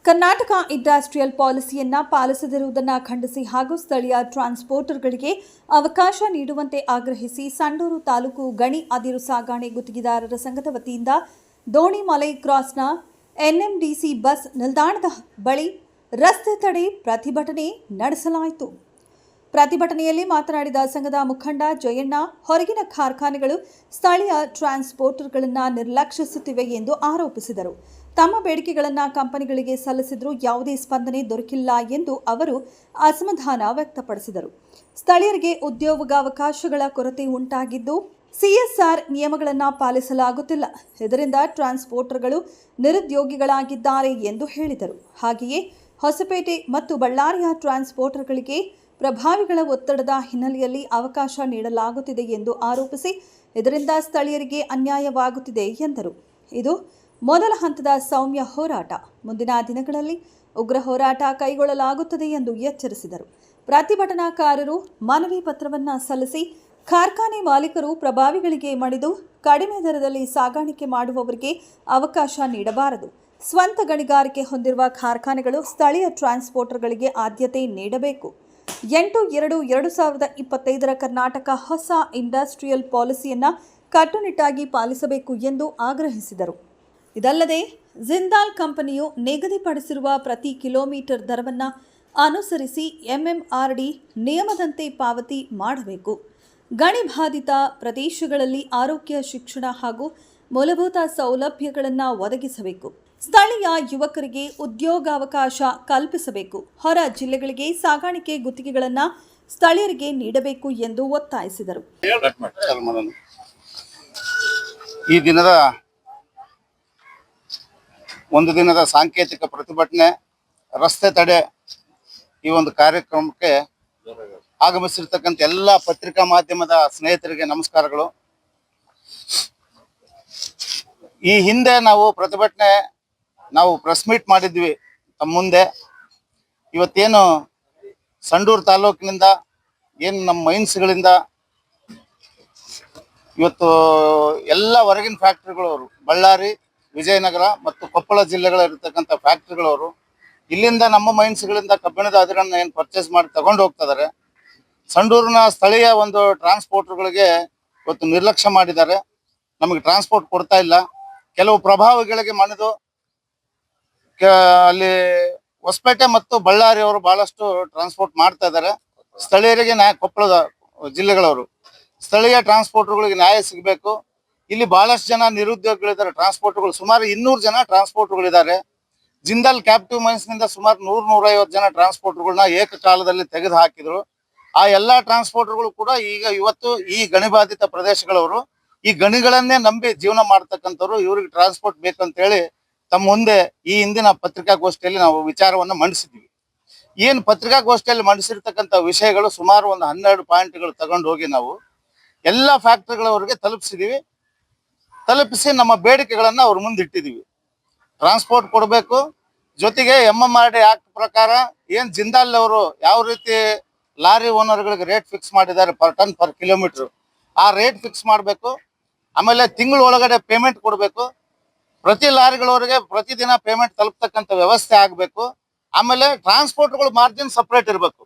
Karnataka industrial ಪಾಲಿಸಿಯನ್ನ ಪಾಲಿಸದಿರುವುದನ್ನು ಖಂಡಿಸಿ ಹಾಗೂ ಸ್ಥಳೀಯ ಟ್ರಾನ್ಸ್ಪೋರ್ಟರ್ಗಳಿಗೆ ಅವಕಾಶ ನೀಡುವಂತೆ ಆಗ್ರಹಿಸಿ ಸಂಡೂರು ತಾಲೂಕು ಗಣಿ ಅದಿರು ಸಾಗಣೆ ಗುತ್ತಿಗೆದಾರರ ಸಂಘದ ವತಿಯಿಂದ ದೋಣಿಮಲೈ ಕ್ರಾಸ್ನ ಎನ್ಎಂಡಿಸಿ ಬಸ್ ನಿಲ್ದಾಣದ ಬಳಿ ರಸ್ತೆ ತಡೆ ಪ್ರತಿಭಟನೆ ನಡೆಸಲಾಯಿತು. ಪ್ರತಿಭಟನೆಯಲ್ಲಿ ಮಾತನಾಡಿದ ಸಂಘದ ಮುಖಂಡ ಜಯಣ್ಣ, ಹೊರಗಿನ ಕಾರ್ಖಾನೆಗಳು ಸ್ಥಳೀಯ ಟ್ರಾನ್ಸ್ಪೋರ್ಟರ್ಗಳನ್ನು ನಿರ್ಲಕ್ಷಿಸುತ್ತಿವೆ ಎಂದು ಆರೋಪಿಸಿದರು. ತಮ್ಮ ಬೇಡಿಕೆಗಳನ್ನು ಕಂಪನಿಗಳಿಗೆ ಸಲ್ಲಿಸಿದರೂ ಯಾವುದೇ ಸ್ಪಂದನೆ ದೊರಕಿಲ್ಲ ಎಂದು ಅವರು ಅಸಮಾಧಾನ ವ್ಯಕ್ತಪಡಿಸಿದರು. ಸ್ಥಳೀಯರಿಗೆ ಉದ್ಯೋಗಾವಕಾಶಗಳ ಕೊರತೆ ಉಂಟಾಗಿದ್ದು, ಸಿಎಸ್ಆರ್ ನಿಯಮಗಳನ್ನು ಪಾಲಿಸಲಾಗುತ್ತಿಲ್ಲ. ಇದರಿಂದ ಟ್ರಾನ್ಸ್ಪೋರ್ಟರ್ಗಳು ನಿರುದ್ಯೋಗಿಗಳಾಗಿದ್ದಾರೆ ಎಂದು ಹೇಳಿದರು. ಹಾಗೆಯೇ ಹೊಸಪೇಟೆ ಮತ್ತು ಬಳ್ಳಾರಿಯ ಟ್ರಾನ್ಸ್ಪೋರ್ಟರ್ಗಳಿಗೆ ಪ್ರಭಾವಿಗಳ ಒತ್ತಡದ ಹಿನ್ನೆಲೆಯಲ್ಲಿ ಅವಕಾಶ ನೀಡಲಾಗುತ್ತಿದೆ ಎಂದು ಆರೋಪಿಸಿ, ಇದರಿಂದ ಸ್ಥಳೀಯರಿಗೆ ಅನ್ಯಾಯವಾಗುತ್ತಿದೆ ಎಂದರು. ಇದು ಮೊದಲ ಹಂತದ ಸೌಮ್ಯ ಹೋರಾಟ. ಮುಂದಿನ ದಿನಗಳಲ್ಲಿ ಉಗ್ರ ಹೋರಾಟ ಕೈಗೊಳ್ಳಲಾಗುತ್ತದೆ ಎಂದು ಎಚ್ಚರಿಸಿದರು. ಪ್ರತಿಭಟನಾಕಾರರು ಮನವಿ ಪತ್ರವನ್ನು ಸಲ್ಲಿಸಿ ಕಾರ್ಖಾನೆ ಮಾಲೀಕರು ಪ್ರಭಾವಿಗಳಿಗೆ ಮಣಿದು ಕಡಿಮೆ ದರದಲ್ಲಿ ಸಾಗಾಣಿಕೆ ಮಾಡುವವರಿಗೆ ಅವಕಾಶ ನೀಡಬಾರದು. ಸ್ವಂತ ಗಣಿಗಾರಿಕೆ ಹೊಂದಿರುವ ಕಾರ್ಖಾನೆಗಳು ಸ್ಥಳೀಯ ಟ್ರಾನ್ಸ್ಪೋರ್ಟರ್ಗಳಿಗೆ ಆದ್ಯತೆ ನೀಡಬೇಕು. 8/2/2025 ಕರ್ನಾಟಕ ಹೊಸ ಇಂಡಸ್ಟ್ರಿಯಲ್ ಪಾಲಿಸಿಯನ್ನು ಕಟ್ಟುನಿಟ್ಟಾಗಿ ಪಾಲಿಸಬೇಕು ಎಂದು ಆಗ್ರಹಿಸಿದರು. ಇದಲ್ಲದೆ ಜಿಂದಾಲ್ ಕಂಪನಿಯು ನಿಗದಿಪಡಿಸಿರುವ ಪ್ರತಿ ಕಿಲೋಮೀಟರ್ ದರವನ್ನು ಅನುಸರಿಸಿ ಎಂಎಂಆರ್ಡಿ ನಿಯಮದಂತೆ ಪಾವತಿ ಮಾಡಬೇಕು. ಗಣಿ ಬಾಧಿತ ಪ್ರದೇಶಗಳಲ್ಲಿ ಆರೋಗ್ಯ, ಶಿಕ್ಷಣ ಹಾಗೂ ಮೂಲಭೂತ ಸೌಲಭ್ಯಗಳನ್ನು ಒದಗಿಸಬೇಕು. ಸ್ಥಳೀಯ ಯುವಕರಿಗೆ ಉದ್ಯೋಗಾವಕಾಶ ಕಲ್ಪಿಸಬೇಕು. ಹೊರ ಜಿಲ್ಲೆಗಳಿಗೆ ಸಾಗಾಣಿಕೆ ಗುತ್ತಿಗೆಗಳನ್ನು ಸ್ಥಳೀಯರಿಗೆ ನೀಡಬೇಕು ಎಂದು ಒತ್ತಾಯಿಸಿದರು. ಈ ದಿನದ ಒಂದು ದಿನದ ಸಾಂಕೇತಿಕ ಪ್ರತಿಭಟನೆ, ರಸ್ತೆ ತಡೆ ಈ ಒಂದು ಕಾರ್ಯಕ್ರಮಕ್ಕೆ ಆಗಮಿಸಿರ್ತಕ್ಕಂಥ ಎಲ್ಲ ಪತ್ರಿಕಾ ಮಾಧ್ಯಮದ ಸ್ನೇಹಿತರಿಗೆ ನಮಸ್ಕಾರಗಳು. ಈ ಹಿಂದೆ ನಾವು ಪ್ರತಿಭಟನೆ ಪ್ರೆಸ್ ಮೀಟ್ ಮಾಡಿದ್ವಿ ತಮ್ಮ ಮುಂದೆ. ಇವತ್ತೇನು ಸಂಡೂರು ತಾಲೂಕಿನಿಂದ ಏನು ನಮ್ಮ ಮೈನ್ಸ್ಗಳಿಂದ ಇವತ್ತು ಎಲ್ಲ ಹೊರಗಿನ ಫ್ಯಾಕ್ಟ್ರಿಗಳವರು, ಬಳ್ಳಾರಿ, ವಿಜಯನಗರ ಮತ್ತು ಕೊಪ್ಪಳ ಜಿಲ್ಲೆಗಳಿರ್ತಕ್ಕಂಥ ಫ್ಯಾಕ್ಟ್ರಿಗಳವರು ಇಲ್ಲಿಂದ ನಮ್ಮ ಮೈನ್ಸ್ಗಳಿಂದ ಕಬ್ಬಿಣದ ಅದಿರನ್ನು ಏನು ಪರ್ಚೇಸ್ ಮಾಡಿ ತಗೊಂಡು ಹೋಗ್ತಿದ್ದಾರೆ. ಸಂಡೂರಿನ ಸ್ಥಳೀಯ ಒಂದು ಟ್ರಾನ್ಸ್ಪೋರ್ಟರ್ಗಳಿಗೆ ಇವತ್ತು ನಿರ್ಲಕ್ಷ್ಯ ಮಾಡಿದ್ದಾರೆ. ನಮಗೆ ಟ್ರಾನ್ಸ್ಪೋರ್ಟ್ ಕೊಡ್ತಾ ಇಲ್ಲ. ಕೆಲವು ಪ್ರಭಾವಿಗಳಿಗೆ ಮಣಿದು ಅಲ್ಲಿ ಹೊಸಪೇಟೆ ಮತ್ತು ಬಳ್ಳಾರಿ ಅವರು ಬಹಳಷ್ಟು ಟ್ರಾನ್ಸ್ಪೋರ್ಟ್ ಮಾಡ್ತಾ ಇದ್ದಾರೆ. ಸ್ಥಳೀಯರಿಗೆ ಕೊಪ್ಪಳದ ಜಿಲ್ಲೆಗಳವರು ಸ್ಥಳೀಯ ಟ್ರಾನ್ಸ್ಪೋರ್ಟರ್ಗಳಿಗೆ ನ್ಯಾಯ ಸಿಗಬೇಕು. ಇಲ್ಲಿ ಬಹಳಷ್ಟು ಜನ ನಿರುದ್ಯೋಗಿಗಳಿದ್ದಾರೆ. ಟ್ರಾನ್ಸ್ಪೋರ್ಟರ್ಗಳು ಸುಮಾರು 200 ಜನ ಟ್ರಾನ್ಸ್ಪೋರ್ಟರ್ಗಳಿದ್ದಾರೆ. ಜಿಂದಾಲ್ ಕ್ಯಾಪ್ಟಿವ್ ಮೈನ್ಸ್ನಿಂದ ಸುಮಾರು 100-150 ಜನ ಟ್ರಾನ್ಸ್ಪೋರ್ಟರ್ಗಳನ್ನ ಏಕಕಾಲದಲ್ಲಿ ತೆಗೆದು ಹಾಕಿದ್ರು. ಆ ಎಲ್ಲಾ ಟ್ರಾನ್ಸ್ಪೋರ್ಟರ್ಗಳು ಕೂಡ ಇವತ್ತು ಈ ಗಣಿಬಾಧಿತ ಪ್ರದೇಶಗಳವರು, ಈ ಗಣಿಗಳನ್ನೇ ನಂಬಿ ಜೀವನ ಮಾಡ್ತಕ್ಕಂಥವ್ರು, ಇವ್ರಿಗೆ ಟ್ರಾನ್ಸ್ಪೋರ್ಟ್ ಬೇಕಂತ ಹೇಳಿ ತಮ್ಮ ಮುಂದೆ ಈ ಹಿಂದಿನ ಪತ್ರಿಕಾಗೋಷ್ಠಿಯಲ್ಲಿ ನಾವು ವಿಚಾರವನ್ನು ಮಂಡಿಸಿದ್ವಿ. ಏನು ಪತ್ರಿಕಾಗೋಷ್ಠಿಯಲ್ಲಿ ಮಂಡಿಸಿರ್ತಕ್ಕಂಥ ವಿಷಯಗಳು ಸುಮಾರು ಒಂದು 12 ಪಾಯಿಂಟ್ಗಳು ತಗೊಂಡು ಹೋಗಿ ನಾವು ಎಲ್ಲ ಫ್ಯಾಕ್ಟ್ರಿಗಳವರಿಗೆ ತಲುಪಿಸಿ ನಮ್ಮ ಬೇಡಿಕೆಗಳನ್ನ ಅವ್ರ ಮುಂದೆ ಇಟ್ಟಿದ್ದೀವಿ. ಟ್ರಾನ್ಸ್ಪೋರ್ಟ್ ಕೊಡಬೇಕು, ಜೊತೆಗೆ MMRD ಆಕ್ಟ್ ಪ್ರಕಾರ ಏನು ಜಿಂದಾಲ್ ಅವರು ಯಾವ ರೀತಿ ಲಾರಿ ಓನರ್ಗಳಿಗೆ ರೇಟ್ ಫಿಕ್ಸ್ ಮಾಡಿದ್ದಾರೆ ಪರ್ ಟನ್ ಪರ್ ಕಿಲೋಮೀಟರ್, ಆ ರೇಟ್ ಫಿಕ್ಸ್ ಮಾಡಬೇಕು. ಆಮೇಲೆ ತಿಂಗಳ ಒಳಗಡೆ ಪೇಮೆಂಟ್ ಕೊಡಬೇಕು. ಪ್ರತಿ ಲಾರಿಗಳವರಿಗೆ ಪ್ರತಿದಿನ ಪೇಮೆಂಟ್ ತಲುಪ್ತಕ್ಕಂಥ ವ್ಯವಸ್ಥೆ ಆಗಬೇಕು. ಆಮೇಲೆ ಟ್ರಾನ್ಸ್ಪೋರ್ಟ್ಗಳು ಮಾರ್ಜಿನ್ ಸಪ್ರೇಟ್ ಇರಬೇಕು.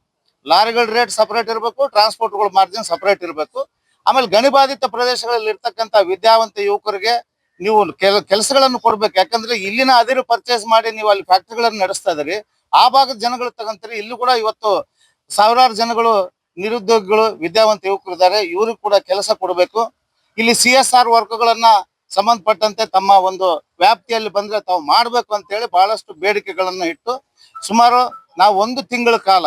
ಲಾರಿಗಳ ರೇಟ್ ಸಪ್ರೇಟ್ ಇರಬೇಕು, ಟ್ರಾನ್ಸ್ಪೋರ್ಟ್ಗಳು ಮಾರ್ಜಿನ್ ಸಪ್ರೇಟ್ ಇರಬೇಕು. ಆಮೇಲೆ ಗಣಿಬಾಧಿತ ಪ್ರದೇಶಗಳಲ್ಲಿ ಇರ್ತಕ್ಕಂಥ ವಿದ್ಯಾವಂತ ಯುವಕರಿಗೆ ನೀವು ಕೆಲಸಗಳನ್ನು ಕೊಡ್ಬೇಕು. ಯಾಕಂದ್ರೆ ಇಲ್ಲಿನ ಅದಿರು ಪರ್ಚೇಸ್ ಮಾಡಿ ನೀವು ಅಲ್ಲಿ ಫ್ಯಾಕ್ಟ್ರಿಗಳನ್ನು ನಡೆಸ್ತಾ ಇದ್ರಿ, ಆ ಭಾಗದ ಜನಗಳು ತಗೊಂತೀರಿ. ಇಲ್ಲೂ ಕೂಡ ಇವತ್ತು ಸಾವಿರಾರು ಜನಗಳು ನಿರುದ್ಯೋಗಿಗಳು, ವಿದ್ಯಾವಂತ ಯುವಕರು ಇದ್ದಾರೆ. ಇವ್ರಿಗೆ ಕೂಡ ಕೆಲಸ ಕೊಡಬೇಕು. ಇಲ್ಲಿ CSR ವರ್ಕ್ಗಳನ್ನ ಸಂಬಂಧಪಟ್ಟಂತೆ ತಮ್ಮ ಒಂದು ವ್ಯಾಪ್ತಿಯಲ್ಲಿ ಬಂದ್ರೆ ತಾವು ಮಾಡ್ಬೇಕು ಅಂತ ಹೇಳಿ ಬಹಳಷ್ಟು ಬೇಡಿಕೆಗಳನ್ನ ಇಟ್ಟು ಸುಮಾರು ನಾವು 1 ತಿಂಗಳ ಕಾಲ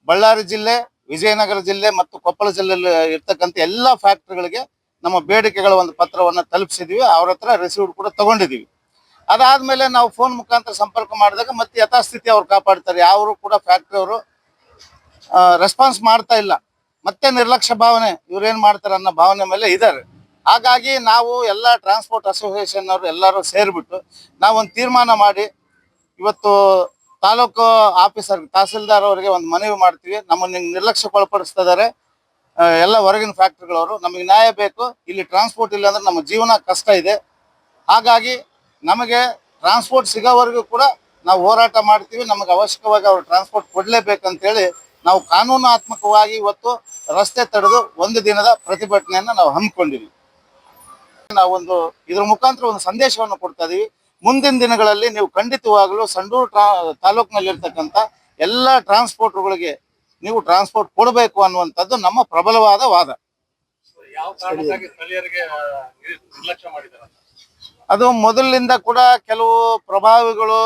ಬಳ್ಳಾರಿ ಜಿಲ್ಲೆ, ವಿಜಯನಗರ ಜಿಲ್ಲೆ ಮತ್ತು ಕೊಪ್ಪಳ ಜಿಲ್ಲೆಯಲ್ಲಿ ಇರ್ತಕ್ಕಂಥ ಎಲ್ಲ ಫ್ಯಾಕ್ಟ್ರಿಗಳಿಗೆ ನಮ್ಮ ಬೇಡಿಕೆಗಳ ಒಂದು ಪತ್ರವನ್ನ ತಲುಪಿಸಿದ್ವಿ. ಅವ್ರ ಹತ್ರ ರಿಸೀವ್ಡ್ ಕೂಡ ತಗೊಂಡಿದೀವಿ. ಅದಾದ್ಮೇಲೆ ನಾವು ಫೋನ್ ಮುಖಾಂತರ ಸಂಪರ್ಕ ಮಾಡಿದಾಗ ಮತ್ತೆ ಯಥಾಸ್ಥಿತಿ ಅವ್ರು ಕಾಪಾಡ್ತಾರೆ. ಯಾರು ಕೂಡ ಫ್ಯಾಕ್ಟ್ರಿ ಅವರು ರೆಸ್ಪಾನ್ಸ್ ಮಾಡ್ತಾ ಇಲ್ಲ. ಮತ್ತೆ ನಿರ್ಲಕ್ಷ್ಯ ಭಾವನೆ, ಇವ್ರೇನ್ ಮಾಡ್ತಾರೆ ಅನ್ನೋ ಭಾವನೆ ಮೇಲೆ ಇದ್ದಾರೆ. ಹಾಗಾಗಿ ನಾವು ಎಲ್ಲ ಟ್ರಾನ್ಸ್ಪೋರ್ಟ್ ಅಸೋಸಿಯೇಷನ್ ಅವರು ಎಲ್ಲರೂ ಸೇರಿಬಿಟ್ಟು ನಾವೊಂದು ತೀರ್ಮಾನ ಮಾಡಿ ಇವತ್ತು ತಾಲೂಕು ಆಫೀಸರ್ ತಹಸೀಲ್ದಾರ್ ಅವರಿಗೆ ಒಂದು ಮನವಿ ಮಾಡ್ತೀವಿ. ನಮ್ಮನ್ನು ನಿರ್ಲಕ್ಷ್ಯಕ್ಕೊಳಪಡಿಸ್ತಾ ಇದ್ದಾರೆ ಎಲ್ಲ ಹೊರಗಿನ ಫ್ಯಾಕ್ಟ್ರಿಗಳವರು. ನಮಗೆ ನ್ಯಾಯ ಬೇಕು. ಇಲ್ಲಿ ಟ್ರಾನ್ಸ್ಪೋರ್ಟ್ ಇಲ್ಲ ಅಂದ್ರೆ ನಮ್ಮ ಜೀವನ ಕಷ್ಟ ಇದೆ. ಹಾಗಾಗಿ ನಮಗೆ ಟ್ರಾನ್ಸ್ಪೋರ್ಟ್ ಸಿಗೋವರೆಗೂ ಕೂಡ ನಾವು ಹೋರಾಟ ಮಾಡ್ತೀವಿ, ನಮಗೆ ಅವಶ್ಯಕವಾಗಿ ಅವ್ರು ಟ್ರಾನ್ಸ್ಪೋರ್ಟ್ ಕೊಡ್ಲೇಬೇಕಂತ ಹೇಳಿ ನಾವು ಕಾನೂನಾತ್ಮಕವಾಗಿ ಇವತ್ತು ರಸ್ತೆ ತಡೆದು ಒಂದು ದಿನದ ಪ್ರತಿಭಟನೆಯನ್ನ ನಾವು ಹಮ್ಮಿಕೊಂಡಿವಿ. ನಾವೊಂದು ಇದ್ರ ಮುಖಾಂತರ ಒಂದು ಸಂದೇಶವನ್ನು ಕೊಡ್ತಾ ಇದೀವಿ. ಮುಂದಿನ ದಿನಗಳಲ್ಲಿ ನೀವು ಖಂಡಿತವಾಗಲೂ ಸಂಡೂರು ತಾಲೂಕಿನಲ್ಲಿರ್ತಕ್ಕಂಥ ಎಲ್ಲ ಟ್ರಾನ್ಸ್ಪೋರ್ಟರ್ಗಳಿಗೆ ನೀವು ಟ್ರಾನ್ಸ್ಪೋರ್ಟ್ ಕೊಡಬೇಕು ಅನ್ನುವಂಥದ್ದು ನಮ್ಮ ಪ್ರಬಲವಾದ ವಾದ. ಅದು ಮೊದಲಿನಿಂದ ಕೂಡ ಕೆಲವು ಪ್ರಭಾವಿಗಳು,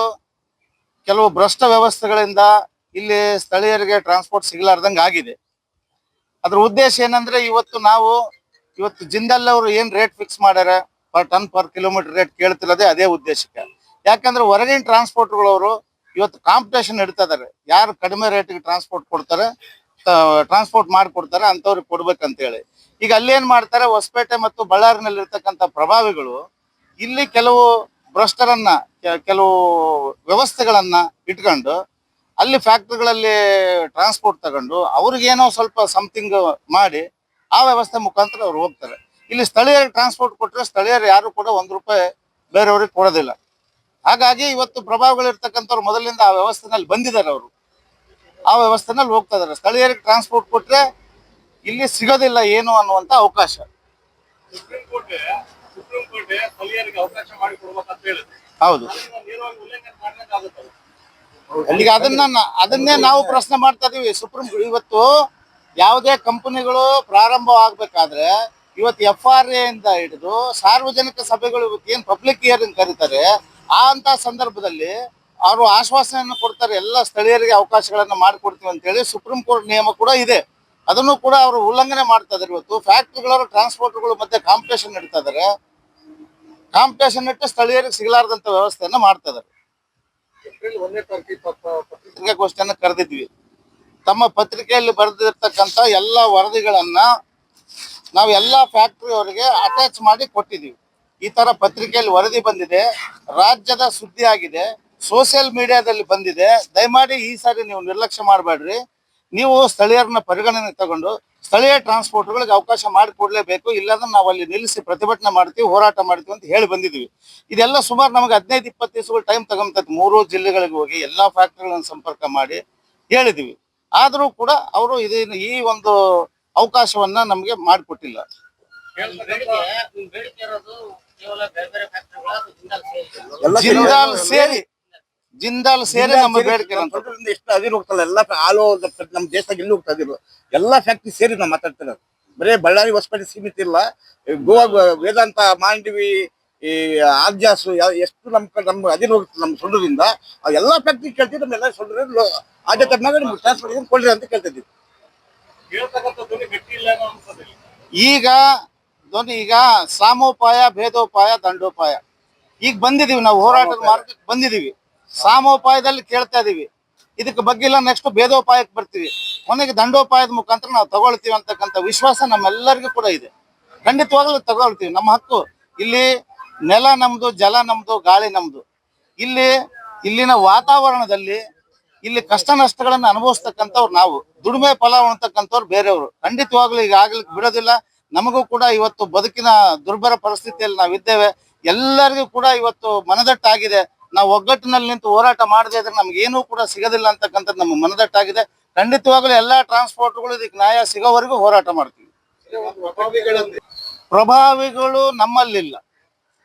ಕೆಲವು ಭ್ರಷ್ಟ ವ್ಯವಸ್ಥೆಗಳಿಂದ ಇಲ್ಲಿ ಸ್ಥಳೀಯರಿಗೆ ಟ್ರಾನ್ಸ್ಪೋರ್ಟ್ ಸಿಗಲಾರ್ದಂಗೆ ಆಗಿದೆ. ಅದ್ರ ಉದ್ದೇಶ ಏನಂದ್ರೆ ಇವತ್ತು ಜಿಂದಾಲ್ ಅವರು ಏನ್ ರೇಟ್ ಫಿಕ್ಸ್ ಮಾಡ್ಯಾರ per ton per kilometer rate ಕೇಳ್ತಿರೋದೇ ಅದೇ ಉದ್ದೇಶಕ್ಕೆ. ಯಾಕಂದ್ರೆ ಹೊರಗಿನ ಟ್ರಾನ್ಸ್ಪೋರ್ಟ್ಗಳವರು ಇವತ್ತು ಕಾಂಪಿಟೇಷನ್ ಇಡ್ತಾ ಇದಾರೆ, ಯಾರು ಕಡಿಮೆ ರೇಟ್ಗೆ ಟ್ರಾನ್ಸ್ಪೋರ್ಟ್ ಮಾಡಿಕೊಡ್ತಾರೆ ಅಂತವ್ರಿಗೆ ಕೊಡ್ಬೇಕಂತ ಹೇಳಿ. ಈಗ ಅಲ್ಲೇನ್ ಮಾಡ್ತಾರೆ, ಹೊಸಪೇಟೆ ಮತ್ತು ಬಳ್ಳಾರಿನಲ್ಲಿ ಇರ್ತಕ್ಕಂಥ ಪ್ರಭಾವಿಗಳು ಇಲ್ಲಿ ಕೆಲವು ಭ್ರಷ್ಟರನ್ನ, ಕೆಲವು ವ್ಯವಸ್ಥೆಗಳನ್ನ ಇಟ್ಕೊಂಡು ಅಲ್ಲಿ ಫ್ಯಾಕ್ಟ್ರಿಗಳಲ್ಲಿ ಟ್ರಾನ್ಸ್ಪೋರ್ಟ್ ತಗೊಂಡು ಅವ್ರಿಗೇನೋ ಸ್ವಲ್ಪ ಸಮಥಿಂಗ್ ಮಾಡಿ ಆ ವ್ಯವಸ್ಥೆ ಮುಖಾಂತರ ಅವ್ರು ಹೋಗ್ತಾರೆ. ಇಲ್ಲಿ ಸ್ಥಳೀಯರಿಗೆ ಟ್ರಾನ್ಸ್ಪೋರ್ಟ್ ಕೊಟ್ಟರೆ ಸ್ಥಳೀಯರು ಯಾರು ಕೂಡ ₹1 ಬೇರೆಯವ್ರಿಗೆ ಕೊಡೋದಿಲ್ಲ. ಹಾಗಾಗಿ ಇವತ್ತು ಪ್ರಭಾವಗಳು ಇರ್ತಕ್ಕಂಥವ್ರು ಮೊದಲಿಂದ ಆ ವ್ಯವಸ್ಥೆನಲ್ಲಿ ಬಂದಿದ್ದಾರೆ, ಅವರು ಆ ವ್ಯವಸ್ಥೆನಲ್ಲಿ ಹೋಗ್ತಾ ಇದಾರೆ. ಸ್ಥಳೀಯರಿಗೆ ಟ್ರಾನ್ಸ್ಪೋರ್ಟ್ ಕೊಟ್ರೆ ಇಲ್ಲಿ ಸಿಗೋದಿಲ್ಲ ಏನು ಅನ್ನುವಂತ ಅವಕಾಶ. ಹೌದು, ಈಗ ಅದನ್ನೇ ನಾವು ಪ್ರಶ್ನೆ ಮಾಡ್ತಾ ಇದೀವಿ. ಇವತ್ತು ಯಾವುದೇ ಕಂಪನಿಗಳು ಪ್ರಾರಂಭ ಆಗ್ಬೇಕಾದ್ರೆ ಇವತ್ತು FRA ಇಂದ ಹಿಡಿದು ಸಾರ್ವಜನಿಕ ಸಭೆಗಳು ಏನ್ ಪಬ್ಲಿಕ್ ಹಿಯರಿಂಗ್ ಕರೀತಾರೆ, ಅಂತ ಸಂದರ್ಭದಲ್ಲಿ ಅವರು ಆಶ್ವಾಸನೆಯನ್ನು ಕೊಡ್ತಾರೆ, ಎಲ್ಲ ಸ್ಥಳೀಯರಿಗೆ ಅವಕಾಶಗಳನ್ನ ಮಾಡಿಕೊಡ್ತೀವಿ ಅಂತ ಹೇಳಿ. ಸುಪ್ರೀಂ ಕೋರ್ಟ್ ನಿಯಮ ಕೂಡ ಇದೆ, ಅದನ್ನು ಕೂಡ ಅವರು ಉಲ್ಲಂಘನೆ ಮಾಡ್ತಾ ಇದಾರೆ. ಇವತ್ತು ಫ್ಯಾಕ್ಟ್ರಿಗಳವರು ಟ್ರಾನ್ಸ್ಪೋರ್ಟ್ಗಳು ಮತ್ತೆ ಕಾಂಪಿಟೇಷನ್ ಇಡ್ತಾ ಇದಾರೆ, ಕಾಂಪಿಟೇಷನ್ ಇಟ್ಟು ಸ್ಥಳೀಯರಿಗೆ ಸಿಗಲಾರದಂತ ವ್ಯವಸ್ಥೆಯನ್ನ ಮಾಡ್ತಾ ಇದಾರೆ. ಪತ್ರಿಕಾಗೋಷ್ಠಿಯನ್ನ ಕರೆದಿದ್ವಿ. ತಮ್ಮ ಪತ್ರಿಕೆಯಲ್ಲಿ ಬರೆದಿರ್ತಕ್ಕಂಥ ಎಲ್ಲ ವರದಿಗಳನ್ನ ನಾವು ಎಲ್ಲ ಫ್ಯಾಕ್ಟ್ರಿ ಅವರಿಗೆ ಅಟ್ಯಾಚ್ ಮಾಡಿ ಕೊಟ್ಟಿದ್ದೀವಿ. ಈ ತರ ಪತ್ರಿಕೆಯಲ್ಲಿ ವರದಿ ಬಂದಿದೆ, ರಾಜ್ಯದ ಸುದ್ದಿ ಆಗಿದೆ, ಸೋಷಿಯಲ್ ಮೀಡಿಯಾದಲ್ಲಿ ಬಂದಿದೆ. ದಯಮಾಡಿ ಈ ಸಾರಿ ನೀವು ನಿರ್ಲಕ್ಷ್ಯ ಮಾಡಬೇಡ್ರಿ. ನೀವು ಸ್ಥಳೀಯರನ್ನ ಪರಿಗಣನೆ ತಗೊಂಡು ಸ್ಥಳೀಯ ಟ್ರಾನ್ಸ್ಪೋರ್ಟ್ಗಳಿಗೆ ಅವಕಾಶ ಮಾಡಿಕೊಡ್ಲೇಬೇಕು, ಇಲ್ಲಾಂದ್ರೆ ನಾವು ಅಲ್ಲಿ ನಿಲ್ಲಿಸಿ ಪ್ರತಿಭಟನೆ ಮಾಡ್ತೀವಿ, ಹೋರಾಟ ಮಾಡ್ತೀವಿ ಅಂತ ಹೇಳಿ ಬಂದಿದ್ದೀವಿ. ಇದೆಲ್ಲ ಸುಮಾರು ನಮಗೆ 15-20 ದಿವಸಗಳು ಟೈಮ್ ತಗೊಂತೈತೆ. 3 ಜಿಲ್ಲೆಗಳಿಗೆ ಹೋಗಿ ಎಲ್ಲಾ ಫ್ಯಾಕ್ಟ್ರಿಗಳನ್ನು ಸಂಪರ್ಕ ಮಾಡಿ ಹೇಳಿದೀವಿ. ಆದರೂ ಕೂಡ ಅವರು ಈ ಒಂದು ಅವಕಾಶವನ್ನ ನಮಗೆ ಮಾಡಿಕೊಟ್ಟಿಲ್ಲ. ಜಿಂದಾಲ್ ಸೇರಿ ನಮ್ಮ ಬೇಡಿಕೆ ಎಷ್ಟು ಅದಿರು ಹೋಗ್ತಲ್ಲ, ಎಲ್ಲ ಆಲ್ ಓವರ್ ನಮ್ಮ ದೇಶದಾಗ ಎಲ್ಲಿ ಹೋಗ್ತಾ ಇದ್ರು ಎಲ್ಲ ಫ್ಯಾಕ್ಟ್ರಿ ಸೇರಿ ನಾವು ಮಾತಾಡ್ತಿರೋದು. ಬರೀ ಬಳ್ಳಾರಿ ಹೊಸಪೇಟೆ ಸೀಮಿತ ಇಲ್ಲ, ಗೋವಾ, ವೇದಾಂತ, ಮಾಂಡವಿ, ಈ ಆರ್ಜಾಸು ಎಷ್ಟು ನಮ್ಮ ಅದಿರು ಹೋಗುತ್ತೆ ನಮ್ಮ ಸೊಂಡೂರಿಂದ. ಎಲ್ಲ ಫ್ಯಾಕ್ಟ್ರಿ ಕೇಳ್ತೀವಿ, ನಮ್ಮೆಲ್ಲ ಸೊಂಡೂರು ಆದ್ಯತೆ ಮಾಡಿ ನಿಮ್ಗೆ ಟ್ರಾನ್ಸ್ಪೋರ್ಟ್ ಕೊಡ್ರಿ ಅಂತ ಕೇಳ್ತಿದ್ವಿ. ಈಗ ಸಾಮೋಪಾಯ, ಭೇದೋಪಾಯ, ದಂಡೋಪಾಯ ಈಗ ಬಂದಿದೀವಿ ನಾವು, ಹೋರಾಟದ ಮಾರ್ಗಕ್ಕೆ ಬಂದಿದೀವಿ. ಸಾಮೋಪಾಯದಲ್ಲಿ ಕೇಳ್ತಾ ಇದೀವಿ, ಇದಕ್ಕೆ ಬಗ್ಗೆ ಇಲ್ಲ. ನೆಕ್ಸ್ಟ್ ಭೇದೋಪಾಯಕ್ಕೆ ಬರ್ತೀವಿ, ಕೊನೆಗೆ ದಂಡೋಪಾಯದ ಮುಖಾಂತರ ನಾವು ತಗೊಳ್ತೀವಿ ಅಂತಕ್ಕಂಥ ವಿಶ್ವಾಸ ನಮ್ಮೆಲ್ಲರಿಗೂ ಕೂಡ ಇದೆ. ಖಂಡಿತವಾಗ್ಲೂ ತಗೊಳ್ತೀವಿ, ನಮ್ಮ ಹಕ್ಕು. ಇಲ್ಲಿ ನೆಲ ನಮ್ದು, ಜಲ ನಮ್ದು, ಗಾಳಿ ನಮ್ದು. ಇಲ್ಲಿನ ವಾತಾವರಣದಲ್ಲಿ ಇಲ್ಲಿ ಕಷ್ಟ ನಷ್ಟಗಳನ್ನ ಅನುಭವಿಸ್ತಕ್ಕಂಥವ್ರು ನಾವು, ದುಡಿಮೆ ಫಲ ಉಣ್ತಕ್ಕಂಥವ್ರು ಬೇರೆಯವರು. ಖಂಡಿತವಾಗ್ಲೂ ಈಗ ಆಗ್ಲಿಕ್ಕೆ ಬಿಡೋದಿಲ್ಲ. ನಮಗೂ ಕೂಡ ಇವತ್ತು ಬದುಕಿನ ದುರ್ಬರ ಪರಿಸ್ಥಿತಿಯಲ್ಲಿ ನಾವಿದ್ದೇವೆ. ಎಲ್ಲರಿಗೂ ಕೂಡ ಇವತ್ತು ಮನದಟ್ಟಾಗಿದೆ. ನಾವು ಒಗ್ಗಟ್ಟಿನಲ್ಲಿ ನಿಂತು ಹೋರಾಟ ಮಾಡದೇ ಇದ್ರೆ ನಮ್ಗೆ ಏನೂ ಕೂಡ ಸಿಗೋದಿಲ್ಲ ಅಂತಕ್ಕಂಥದ್ದು ನಮ್ಮ ಮನದಟ್ಟಾಗಿದೆ. ಖಂಡಿತವಾಗ್ಲೂ ಎಲ್ಲಾ ಟ್ರಾನ್ಸ್ಪೋರ್ಟ್ಗಳು ಇದಕ್ಕೆ ನ್ಯಾಯ ಸಿಗೋವರೆಗೂ ಹೋರಾಟ ಮಾಡ್ತೀವಿ. ಪ್ರಭಾವಿಗಳು ನಮ್ಮಲ್ಲಿಲ್ಲ,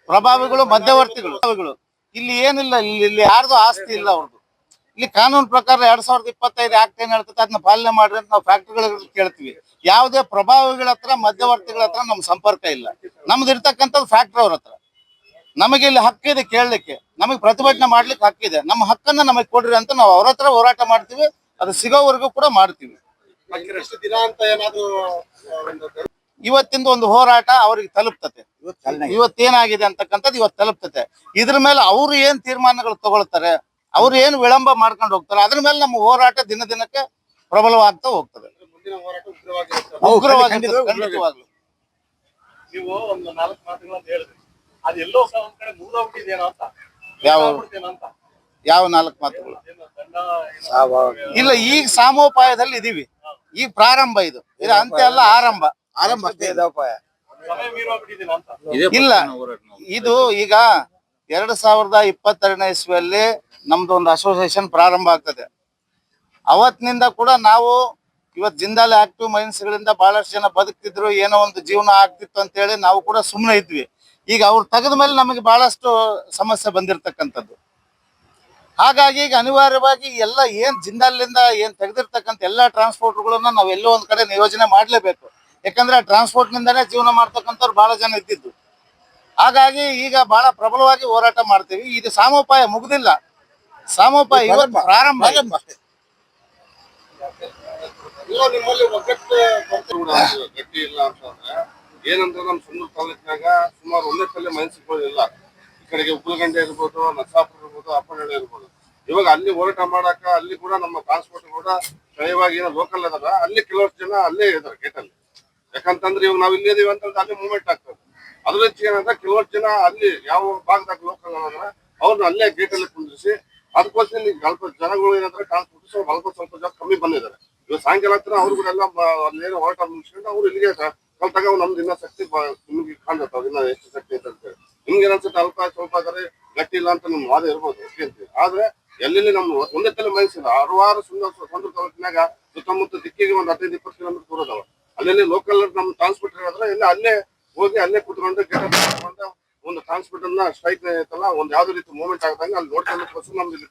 ಪ್ರಭಾವಿಗಳು ಮಧ್ಯವರ್ತಿಗಳು. ಇಲ್ಲಿ ಏನಿಲ್ಲ, ಇಲ್ಲಿ ಯಾರ್ದು ಆಸ್ತಿ ಇಲ್ಲ ಅವ್ರದ್ದು. ಇಲ್ಲಿ ಕಾನೂನು ಪ್ರಕಾರ 2025 ಆಕ್ಟ್ ಏನ್ ಹೇಳ್ತದೆ ಅದನ್ನ ಪಾಲನೆ ಮಾಡ್ರಿ ಅಂತ ನಾವು ಫ್ಯಾಕ್ಟ್ರಿಗಳಿಗೆ ಕೇಳ್ತೀವಿ. ಯಾವುದೇ ಪ್ರಭಾವಿಗಳ ಹತ್ರ, ಮಧ್ಯವರ್ತಿಗಳ ಹತ್ರ ನಮ್ ಸಂಪರ್ಕ ಇಲ್ಲ. ನಮ್ದು ಇರ್ತಕ್ಕಂಥದ್ದು ಫ್ಯಾಕ್ಟ್ರಿ ಅವ್ರ ಹತ್ರ. ನಮಗೆ ಇಲ್ಲಿ ಹಕ್ಕಿದೆ ಕೇಳಲಿಕ್ಕೆ, ನಮಗೆ ಪ್ರತಿಭಟನೆ ಮಾಡ್ಲಿಕ್ಕೆ ಹಕ್ಕಿದೆ. ನಮ್ಮ ಹಕ್ಕನ್ನ ನಮಗೆ ಕೊಡ್ರಿ ಅಂತ ನಾವು ಅವ್ರ ಹತ್ರ ಹೋರಾಟ ಮಾಡ್ತೀವಿ. ಅದು ಸಿಗೋವರೆಗೂ ಕೂಡ ಮಾಡ್ತೀವಿ. ಇವತ್ತಿಂದ ಒಂದು ಹೋರಾಟ ಅವ್ರಿಗೆ ತಲುಪ್ತತೆ. ಇವತ್ತೇನಾಗಿದೆ ಅಂತಕ್ಕಂಥದ್ದು ಇವತ್ತು ತಲುಪ್ತತೆ. ಇದ್ರ ಮೇಲೆ ಅವ್ರು ಏನ್ ತೀರ್ಮಾನಗಳು ತಗೊಳ್ತಾರೆ, ಅವ್ರು ಏನು ವಿಳಂಬ ಮಾಡ್ಕೊಂಡು ಹೋಗ್ತಾರೆ, ಅದ್ರ ಮೇಲೆ ನಮ್ಮ ಹೋರಾಟ ದಿನ ದಿನಕ್ಕೆ ಪ್ರಬಲವಾಗ್ತಾ ಹೋಗ್ತದೆ. ಉಗ್ರವಾಗಿ ಖಂಡಿತವಾಗ್ಲು. ನೀವು ಒಂದು 4 ಮಾತುಗಳನ್ನು ಹೇಳಿದ್ರಿ, ಅದೆಲ್ಲೋ ಒಂದ್ ಕಡೆ ಮುಗಿದೋಗ್ಬಿಟ್ಟಿದೇನೋ ಅಂತ. ಯಾವ 4 ಮಾತುಗಳು ಇಲ್ಲ. ಈಗ ಸಾಮೋಪಾಯದಲ್ಲಿ ಇದೀವಿ, ಈಗ ಪ್ರಾರಂಭ. ಇದು ಅಂತ್ಯ ಅಲ್ಲ, ಆರಂಭ. ಇಲ್ಲ, ಇದು ಈಗ 2022ನೇ ಇಸ್ವಿಯಲ್ಲಿ ನಮ್ದು ಒಂದು ಅಸೋಸಿಯೇಷನ್ ಪ್ರಾರಂಭ ಆಗ್ತದೆ. ಅವತ್ತಿನಿಂದ ಕೂಡ ನಾವು ಇವತ್ತು ಜಿಂದಾಲ್ ಆಕ್ಟಿವ್ ಮೈನ್ಸ್ಗಳಿಂದ ಬಹಳಷ್ಟು ಜನ ಬದುಕ್ತಿದ್ರು, ಏನೋ ಒಂದು ಜೀವನ ಆಗ್ತಿತ್ತು ಅಂತ ಹೇಳಿ ನಾವು ಕೂಡ ಸುಮ್ಮನೆ ಇದ್ವಿ. ಈಗ ಅವ್ರು ತೆಗೆದ ಮೇಲೆ ನಮಗೆ ಬಹಳಷ್ಟು ಸಮಸ್ಯೆ ಬಂದಿರತಕ್ಕಂಥದ್ದು. ಹಾಗಾಗಿ ಈಗ ಅನಿವಾರ್ಯವಾಗಿ ಎಲ್ಲ ಏನ್ ಜಿಂದಾಲ್ನಿಂದ ಏನ್ ತೆಗೆದಿರ್ತಕ್ಕಂಥ ಎಲ್ಲಾ ಟ್ರಾನ್ಸ್ಪೋರ್ಟ್ಗಳನ್ನ ನಾವು ಎಲ್ಲೋ ಒಂದ್ ಕಡೆ ನಿಯೋಜನೆ ಮಾಡ್ಲೇಬೇಕು. ಯಾಕಂದ್ರೆ ಟ್ರಾನ್ಸ್ಪೋರ್ಟ್ ನಿಂದಾನೇ ಜೀವನ ಮಾಡ್ತಕ್ಕಂಥವ್ರು ಬಹಳ ಜನ ಇದ್ದಿದ್ದು. ಹಾಗಾಗಿ ಈಗ ಬಹಳ ಪ್ರಬಲವಾಗಿ ಹೋರಾಟ ಮಾಡ್ತೀವಿ. ಇದು ಸಾಮೋಪಾಯ ಮುಗ್ದಿಲ್ಲ, ಸಾಮೋಪಾಯ ಇವತ್ತು ಪ್ರಾರಂಭ. ಅಷ್ಟೇ. ನಿಮ್ಮಲ್ಲಿ ಒಗ್ಗಟ್ಟು ಗಟ್ಟಿ ಇಲ್ಲ ಅಂತಂದ್ರೆ ಏನಂದ್ರೆ ನಮ್ಮ ಸುಂದರ ತಾಲೂಕಿನಾಗ ಸುಮಾರು ಒಂದೇ ತಲೆ ಮೈನ್ಸ್ಗಳು ಇಲ್ಲ. ಈ ಕಡೆಗೆ ಉಪ್ಪಲಗಂಡೆ ಇರ್ಬೋದು, ನರಸಾಪುರ ಇರ್ಬೋದು, ಅಪ್ಪನಹಳ್ಳಿ ಇರ್ಬೋದು. ಇವಾಗ ಅಲ್ಲಿ ಹೋರಾಟ ಮಾಡಾಕ ಅಲ್ಲಿ ಕೂಡ ನಮ್ಮ ಟ್ರಾನ್ಸ್ಪೋರ್ಟ್ ಕೂಡ ಸ್ಥಳೀಯವಾಗಿ ಏನೋ ಲೋಕಲ್ ಅದಾರ, ಅಲ್ಲಿ ಕೆಲವಷ್ಟು ಜನ ಅಲ್ಲೇ ಇದಾರೆ ಗೇಟಲ್ಲಿ. ಯಾಕಂತಂದ್ರೆ ಇವಾಗ ನಾವು ಇಲ್ಲಿ ಇದೀವಿ ಅಂತಂದ್ರೆ ಅಲ್ಲಿ ಮೂವ್ಮೆಂಟ್ ಆಗ್ತದೆ. ಅದ್ರ ಹೆಚ್ಚಿಗೆ ಏನಂದ್ರೆ ಕೆಲವಷ್ಟು ಜನ ಅಲ್ಲಿ ಯಾವ ಭಾಗದಾಗ ಲೋಕಲ್ ಅದಾರ ಅವ್ರನ್ನ ಅಲ್ಲೇ ಗೇಟಲ್ಲಿ ಕುಂದಿರಿಸಿ, ಅದಕ್ಕೋಸ್ಕರ ಸ್ವಲ್ಪ ಜನಗಳು ಏನಂದ್ರೆ ಟ್ರಾನ್ಸ್ಪೋರ್ಟ್ ಸ್ವಲ್ಪ ಜನ ಕಮ್ಮಿ ಬಂದಿದ್ದಾರೆ. ಇವಾಗ ಸಾಯಂಕಾಲ ಹತ್ರ ಅವ್ರು ಕೂಡ ಎಲ್ಲ ಅಲ್ಲೇನೋ ಹೋರಾಟ ಮುಗಿಸ್ಕೊಂಡು ಅವ್ರು ಇಲ್ಲಿಗೆ ಕಲ್ತಾಗ ನಮ್ದು ಇನ್ನೂ ಶಕ್ತಿ ನಿಮ್ಗೆ ಕಾಣ್ತಾವ, ಇನ್ನ ಎಷ್ಟು ಶಕ್ತಿ ಐತೆ ಅಂತ ಹೇಳಿ. ನಿಮ್ಗೆ ಏನನ್ಸುತ್ತೆ ಅಲ್ಪ ಸ್ವಲ್ಪ ಆದರೆ ಗಟ್ಟಿ ಇಲ್ಲ ಅಂತ ನಿಮ್ ವಾದ ಇರ್ಬೋದು ಅಂತೀವಿ. ಆದ್ರೆ ಎಲ್ಲೆಲ್ಲಿ ನಮ್ದು ಒಂದೇ ತಲೆ ಮೈನ್ಸಿಲ್ಲ, 6 ಸುಂದರ ತಾಲೂಕಿನಾಗ ಸುತ್ತಮುತ್ತ ದಿಕ್ಕಿಗೆ ಒಂದು 15-20 ಕಿಲೋಮೀಟರ್ ದೂರ ಅದಾವ. ಅಲ್ಲೆಲ್ಲಿ ಲೋಕಲ್ ನಮ್ ಟ್ರಾನ್ಸ್ಪೋರ್ಟ್ ಆದ್ರೆ ಎಲ್ಲ ಅಲ್ಲೇ ಹೋಗಿ ಅಲ್ಲೇ ಕುತ್ಕೊಂಡು ಗೇಟ್ ಒಂದು ಟ್ರಾನ್ಸ್ಪೋರ್ಟ್ ಅನ್ನ ಸ್ಟ್ರೈಕ್ ಐತಲ್ಲ, ಒಂದು ಯಾವ್ದೇ ರೀತಿ ಮೂವ್ಮೆಂಟ್ ಆಗದಂಗ ಅಲ್ಲಿ ನೋಡ್ಕೊಂಡು ನಮ್ದು ಇಲ್ಲಿ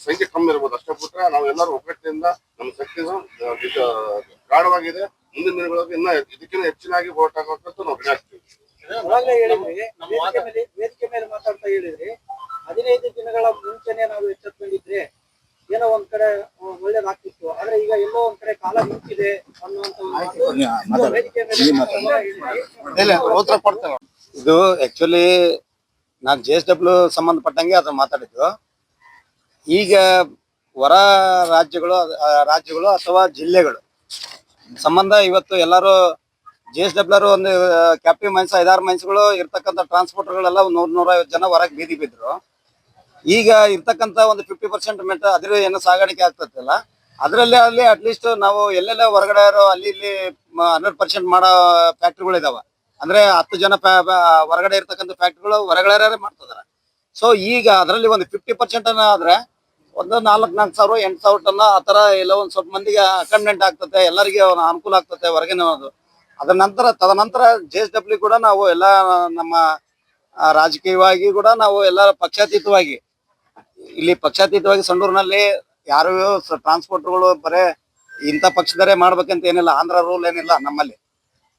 ಸಂಖ್ಯೆ ಕಮ್ಮಿ ಇರ್ಬೋದು. ಅಷ್ಟೇ ಬಿಟ್ರೆ ನಾವು ಎಲ್ಲರೂ ಒಗ್ಗಟ್ಟಿನಿಂದ ನಮ್ಮ ಶಕ್ತಿನೂ ಗಾಢವಾಗಿದೆ. ಮುಂದಿನ ದಿನಗಳಲ್ಲಿ ಇನ್ನ ಇದಕ್ಕಿಂತ ಹೆಚ್ಚಿನಾಗಿ ಹೋರಾಟ ಆಗೋಕ್ಕಂತೂ ನಾವು ಬಿಡಾಕ್ತೀವಿ. ವೇದಿಕೆ ಮೇಲೆ ಮಾತಾಡ್ತಾ ಹೇಳಿದ್ರಿ 15 ದಿನಗಳ ಮುಂಚೆನೆ ನಾವು ಎಚ್ಚೆತ್ಕೊಂಡಿದ್ರೆ ಏನೋ ಒಂದ್ ಕಡೆ ಒಳ್ಳೇದಾಗ್ತಿತ್ತು. ಆದ್ರೆ ಈಗ ಎಲ್ಲೋ ಒಂದ್ ಕಡೆ ಕಾಲ ನಿಂತಿದೆ ಅನ್ನುವಂತ ವೇದಿಕೆ ಮೇಲೆ ಉತ್ತರ ಕೊಡ್ತೇವೆ. ಇದು ಆಕ್ಚುಲಿ ನಾನು JSW ಸಂಬಂಧಪಟ್ಟಂಗೆ ಅದನ್ನ ಮಾತಾಡಿದ್ದು. ಈಗ ಹೊರ ರಾಜ್ಯಗಳು ಅಥವಾ ಜಿಲ್ಲೆಗಳು ಸಂಬಂಧ ಇವತ್ತು ಎಲ್ಲರೂ JSW ಒಂದು ಕ್ಯಾಪ್ಟಿವ್ ಮೈನ್ಸ್ 5-6 ಮೈನ್ಸ್ಗಳು ಇರ್ತಕ್ಕಂಥ ಟ್ರಾನ್ಸ್ಪೋರ್ಟರ್ಗಳೆಲ್ಲ 100-150 ಜನ ಹೊರಗೆ ಬೀದಿ ಬಿದ್ರು. ಈಗ ಇರ್ತಕ್ಕಂಥ ಒಂದು 50% ಅದ್ರ ಏನು ಸಾಗಾಣಿಕೆ ಆಗ್ತದಲ್ಲ, ಅದರಲ್ಲೇ ಅಲ್ಲಿ ಅಟ್ಲೀಸ್ಟ್ ನಾವು ಎಲ್ಲೆಲ್ಲ ಹೊರಗಡೆ ಅಲ್ಲಿ ಇಲ್ಲಿ 100% ಮಾಡೋ ಫ್ಯಾಕ್ಟ್ರಿಗಳು ಇದಾವೆ. ಅಂದ್ರೆ 10 ಜನ ಹೊರಗಡೆ ಇರ್ತಕ್ಕಂಥ ಫ್ಯಾಕ್ಟ್ರಿಗಳು ಹೊರಗಡೆ ಮಾಡ್ತಿದಾರೆ. ಸೊ ಈಗ ಅದರಲ್ಲಿ ಒಂದು 50% ಆದ್ರೆ ಒಂದು 4,000 ಸಾವಿರ 8,000 ಟನ್ ಆ ತರ ಎಲ್ಲ ಒಂದ್ ಸ್ವಲ್ಪ ಮಂದಿಗೆ ಅಕಂಡೆಂಟ್ ಆಗ್ತದೆ, ಎಲ್ಲರಿಗೆ ಅನುಕೂಲ ಆಗ್ತದೆ ಹೊರಗಿನ. ತದನಂತರ JSW ಕೂಡ ನಾವು ಎಲ್ಲ ನಮ್ಮ ರಾಜಕೀಯವಾಗಿ ಕೂಡ ನಾವು ಎಲ್ಲ ಪಕ್ಷಾತೀತವಾಗಿ ಸಂಡೂರಿನಲ್ಲಿ ಯಾರು ಟ್ರಾನ್ಸ್ಪೋರ್ಟರ್ಗಳು ಬರೇ ಇಂಥ ಪಕ್ಷದವರೇ ಮಾಡ್ಬೇಕಂತ ಏನಿಲ್ಲ. ಆಂಧ್ರ ರೂಲ್ ಏನಿಲ್ಲ ನಮ್ಮಲ್ಲಿ.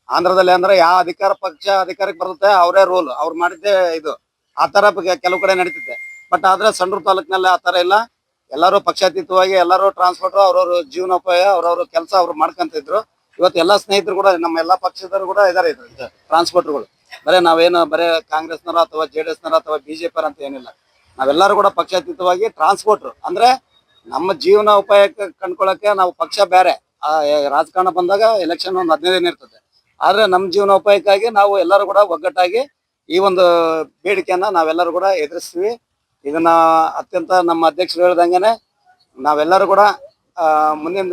ಆಂಧ್ರದಲ್ಲಿ ಅಂದ್ರೆ ಯಾವ ಅಧಿಕಾರಕ್ಕೆ ಬರುತ್ತೆ ಅವರೇ ರೂಲ್, ಅವ್ರು ಮಾಡಿದ್ದೆ ಇದು. ಆ ತರ ಕೆಲವು ಕಡೆ ನಡೀತಿದೆ. ಬಟ್ ಆದ್ರೆ ಸಂಡೂರು ತಾಲೂಕಿನಲ್ಲಿ ಆ ತರ ಇಲ್ಲ. ಎಲ್ಲರೂ ಪಕ್ಷಾತೀತವಾಗಿ ಎಲ್ಲರೂ ಟ್ರಾನ್ಸ್ಪೋರ್ಟರ್ ಅವ್ರವ್ರ ಜೀವನೋಪಾಯ ಅವ್ರವ್ರ ಕೆಲಸ ಅವ್ರು ಮಾಡ್ಕೊಂತಿದ್ರು. ಇವತ್ತು ಎಲ್ಲಾ ಸ್ನೇಹಿತರು ಕೂಡ ನಮ್ಮ ಎಲ್ಲಾ ಪಕ್ಷದವರು ಕೂಡ ಇದಾರೆ ಟ್ರಾನ್ಸ್ಪೋರ್ಟರ್ಗಳು. ಬರೇ ಕಾಂಗ್ರೆಸ್ನವರು ಅಥವಾ JDSನವರು ಅಥವಾ BJP ಅಂತ ಏನಿಲ್ಲ. ನಾವೆಲ್ಲರೂ ಕೂಡ ಪಕ್ಷಾತೀತವಾಗಿ ಟ್ರಾನ್ಸ್ಪೋರ್ಟರ್ ಅಂದ್ರೆ ನಮ್ಮ ಜೀವನ ಉಪಾಯಕ್ಕೆ ಕಂಡ್ಕೊಳ್ಳಕ್ಕೆ ನಾವು ಪಕ್ಷ ಬೇರೆ. ರಾಜಕಾರಣ ಬಂದಾಗ ಎಲೆಕ್ಷನ್ ಒಂದು 15 ದಿನ ಇರ್ತದೆ. ಆದ್ರೆ ನಮ್ಮ ಜೀವನೋಪಾಯಕ್ಕಾಗಿ ನಾವು ಎಲ್ಲರೂ ಕೂಡ ಒಗ್ಗಟ್ಟಾಗಿ ಈ ಒಂದು ಬೇಡಿಕೆಯನ್ನ ನಾವೆಲ್ಲರೂ ಕೂಡ ಎದುರಿಸ್ತೀವಿ. ಇದನ್ನ ಅತ್ಯಂತ ನಮ್ಮ ಅಧ್ಯಕ್ಷರು ಹೇಳ್ದಂಗೆನೆ ನಾವೆಲ್ಲರೂ ಕೂಡ ಮುಂದಿನ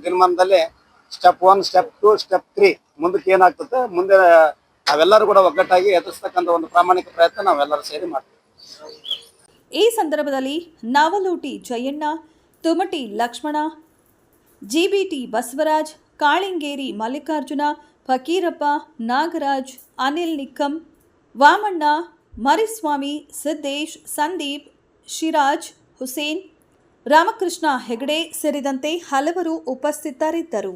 ದಿನಮಾನದಲ್ಲಿ ಸ್ಟೆಪ್ 1, ಸ್ಟೆಪ್ 2, ಸ್ಟೆಪ್ 3 ಮುಂದಕ್ಕೆ ಏನಾಗ್ತದೆ ಮುಂದೆ ನಾವೆಲ್ಲರೂ ಕೂಡ ಒಗ್ಗಟ್ಟಾಗಿ ಎದುರಿಸ್ತಕ್ಕಂಥ ಒಂದು ಪ್ರಾಮಾಣಿಕ ಪ್ರಯತ್ನ ನಾವೆಲ್ಲರೂ ಸೇರಿ ಮಾಡ್ತೀವಿ. ಈ ಸಂದರ್ಭದಲ್ಲಿ ನಾವಲೂಟಿ ಜಯಣ್ಣ, ತುಮಟಿ ಲಕ್ಷ್ಮಣ, GBT ಬಸವರಾಜ್, ಕಾಳಿಂಗೇರಿ ಮಲ್ಲಿಕಾರ್ಜುನ, ಫಕೀರಪ್ಪ, ನಾಗರಾಜ್, ಅನಿಲ್ ನಿಕ್ಕಂ, ವಾಮಣ್ಣ, ಮರಿಸ್ವಾಮಿ, ಸಿದ್ದೇಶ್, ಸಂದೀಪ್, ಶಿರಾಜ್, ಹುಸೇನ್, ರಾಮಕೃಷ್ಣ ಹೆಗಡೆ ಸೇರಿದಂತೆ ಹಲವರು ಉಪಸ್ಥಿತರಿದ್ದರು.